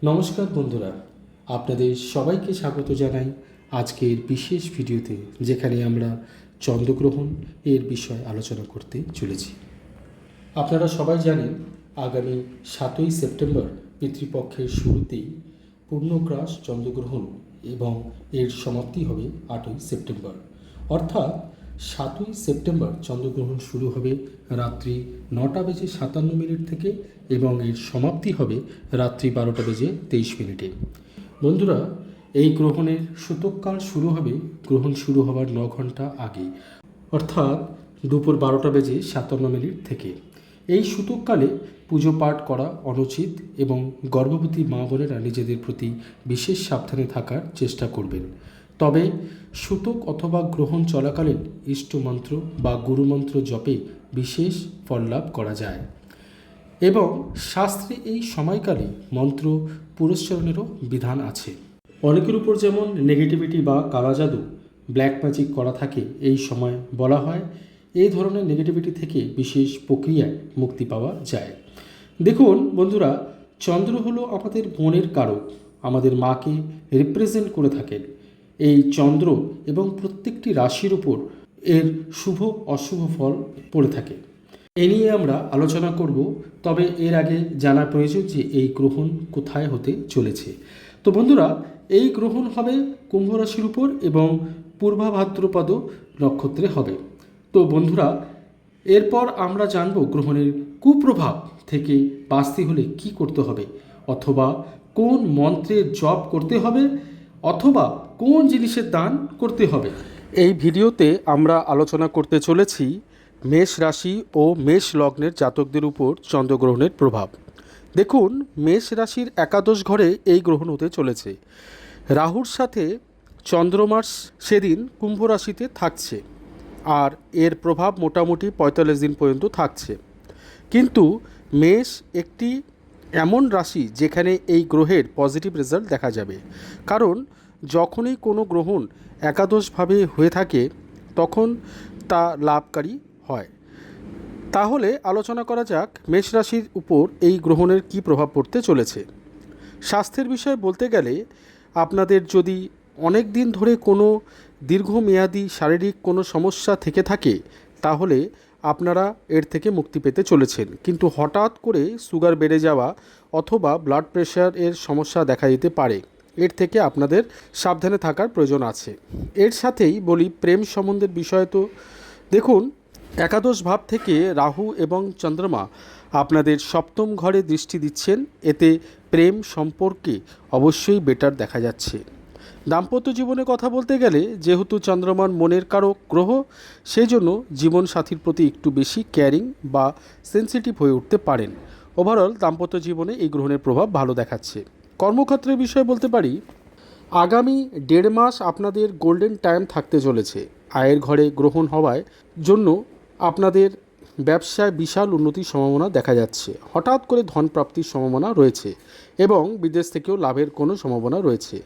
নমস্কার বন্ধুরা, আপনাদের সবাইকে স্বাগত জানাই আজকের বিশেষ ভিডিওতে, যেখানে আমরা চন্দ্রগ্রহণ এর বিষয়ে আলোচনা করতে চলেছি। আপনারা সবাই জানেন, আগামী 7ই সেপ্টেম্বর পিতৃপক্ষের শুরুতেই পূর্ণগ্রাস চন্দ্রগ্রহণ এবং এর সমাপ্তি হবে 8ই সেপ্টেম্বর। অর্থাৎ 7ই সেপ্টেম্বর চন্দ্রগ্রহণ শুরু হবে রাত্রি 9:57 থেকে এবং এর সমাপ্তি হবে রাত্রি 12:23। বন্ধুরা, এই গ্রহণের সূতককাল শুরু হবে গ্রহণ শুরু হওয়ার 9 ঘন্টা আগে, অর্থাৎ দুপুর 12:57 থেকে। এই সূতককালে পুজো পাঠ করা অনুচিত এবং গর্ভবতী মা বোনেরা নিজেদের প্রতি বিশেষ সাবধানে থাকার চেষ্টা করবেন। তবে সূতক অথবা গ্রহণ চলাকালীন ইষ্টমন্ত্র বা গুরুমন্ত্র জপে বিশেষ ফল লাভ করা যায় এবং শাস্ত্রে এই সময়কালে মন্ত্র পুরস্চরণেরও বিধান আছে। অনেকের উপর যেমন নেগেটিভিটি বা কালাজাদু, ব্ল্যাক ম্যাজিক করা থাকে, এই সময় বলা হয় এই ধরনের নেগেটিভিটি থেকে বিশেষ প্রক্রিয়ায় মুক্তি পাওয়া যায়। দেখুন বন্ধুরা, চন্দ্র হলো আমাদের মনের কারক, আমাদের মাকে রিপ্রেজেন্ট করে থাকেন। এই চন্দ্র এবং প্রত্যেকটি রাশির উপর এর শুভ অশুভ ফল পড়ে থাকে। এ নিয়ে আমরা আলোচনা করব, তবে এর আগে জানা প্রয়োজন যে এই গ্রহণ কোথায় হতে চলেছে। তো বন্ধুরা, এই গ্রহণ হবে কুম্ভ রাশির উপর এবং পূর্বা ভাদ্রপদ নক্ষত্রে হবে। তো বন্ধুরা, এরপর আমরা জানব গ্রহণের কুপ্রভাব থেকে বাঁচতে হলে কি করতে হবে, অথবা কোন মন্ত্রের জপ করতে হবে, অথবা কোন জিনিসের দান করতে হবে। এই ভিডিওতে আমরা আলোচনা করতে চলেছি মেষ রাশি ও মেষ লগ্নের জাতকদের উপর চন্দ্রগ্রহণের প্রভাব। দেখুন, মেষ রাশির একাদশ ঘরে এই গ্রহণ হতে চলেছে। রাহুর সাথে চন্দ্রমাস সেদিন কুম্ভ রাশিতে থাকছে, আর এর প্রভাব মোটামুটি 45 দিন পর্যন্ত থাকছে। কিন্তু মেষ একটি এমন রাশি যেখানে এই গ্রহের পজিটিভ রেজাল্ট দেখা যাবে, কারণ যখনই কোনো গ্রহণ একাদশভাবে হয়ে থাকে তখন তা লাভকারী হয়। তাহলে আলোচনা করা যাক মেষ রাশির উপর এই গ্রহণের কী প্রভাব পড়তে চলেছে। স্বাস্থ্যের বিষয়ে বলতে গেলে, আপনাদের যদি অনেক দিন ধরে কোনো দীর্ঘমেয়াদী শারীরিক কোনো সমস্যা থেকে থাকে তাহলে আপনারা এর থেকে মুক্তি পেতে চলেছেন। কিন্তু হঠাৎ করে সুগার বেড়ে যাওয়া অথবা ব্লাড প্রেশার এর সমস্যা দেখা দিতে পারে, এর থেকে আপনাদের সাবধানে থাকার প্রয়োজন আছে। এর সাথেই বলি প্রেম সম্বন্ধের বিষয়। তো দেখুন, একাদশ ভাব থেকে রাহু এবং চন্দ্রমা আপনাদের সপ্তম ঘরে দৃষ্টি দিচ্ছেন, এতে প্রেম সম্পর্কে অবশ্যই বেটার দেখা যাচ্ছে। দাম্পত্য জীবনে কথা বলতে গেলে, যেহেতু চন্দ্রমান মনের কারক গ্রহ, সেই জন্য জীবনসাথীর প্রতি একটু বেশি কেয়ারিং বা সেন্সিটিভ হয়ে উঠতে পারেন। ওভারঅল দাম্পত্য জীবনে এই গ্রহণের প্রভাব ভালো দেখাচ্ছে। কর্মক্ষেত্রের বিষয়ে বলতে পারি, আগামী 1.5 মাস আপনাদের গোল্ডেন টাইম থাকতে চলেছে। আয়ের ঘরে গ্রহণ হওয়ার জন্য আপনাদের ব্যবসায় বিশাল উন্নতির সম্ভাবনা দেখা যাচ্ছে। হঠাৎ করে ধন প্রাপ্তির সম্ভাবনা রয়েছে এবং বিদেশ থেকেও লাভের কোনো সম্ভাবনা রয়েছে।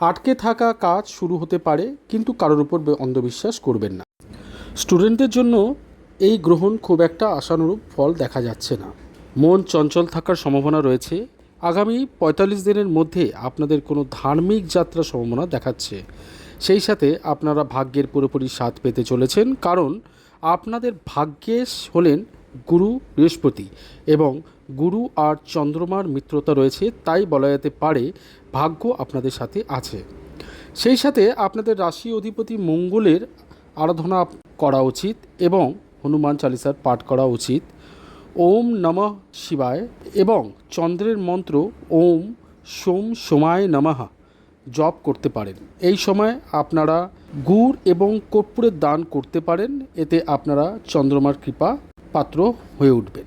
আটকে থাকা কাজ শুরু হতে পারে, কিন্তু কারোর উপর অন্ধবিশ্বাস করবেন না। স্টুডেন্টদের জন্য এই গ্রহণ খুব একটা আশানুরূপ ফল দেখা যাচ্ছে না। মন চঞ্চল থাকার সম্ভাবনা রয়েছে। আগামী 45 দিনের মধ্যে আপনাদের কোনো ধার্মিক যাত্রার সম্ভাবনা দেখাচ্ছে। সেই সাথে আপনারা ভাগ্যের পুরোপুরি স্বাদ পেতে চলেছেন, কারণ আপনাদের ভাগ্যেশ হলেন গুরু বৃহস্পতি এবং গুরু আর চন্দ্রমার মিত্রতা রয়েছে, তাই বলা যেতে পারে ভাগ্য আপনাদের সাথে আছে। সেই সাথে আপনাদের রাশি অধিপতি মঙ্গলের আরাধনা করা উচিত এবং হনুমান চালিসার পাঠ করা উচিত। ওম নমঃ শিবায় এবং চন্দ্রের মন্ত্র ওম সোম সোমায় নমঃ জপ করতে পারেন। এই সময় আপনারা গুড় এবং কর্পূরের দান করতে পারেন, এতে আপনারা চন্দ্রমার কৃপা পাত্র হয়ে উঠবেন।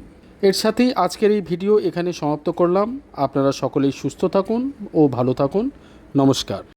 এর সাথেই আজকের এই ভিডিও এখানে সমাপ্ত করলাম। আপনারা সকলেই সুস্থ থাকুন ও ভালো থাকুন। নমস্কার।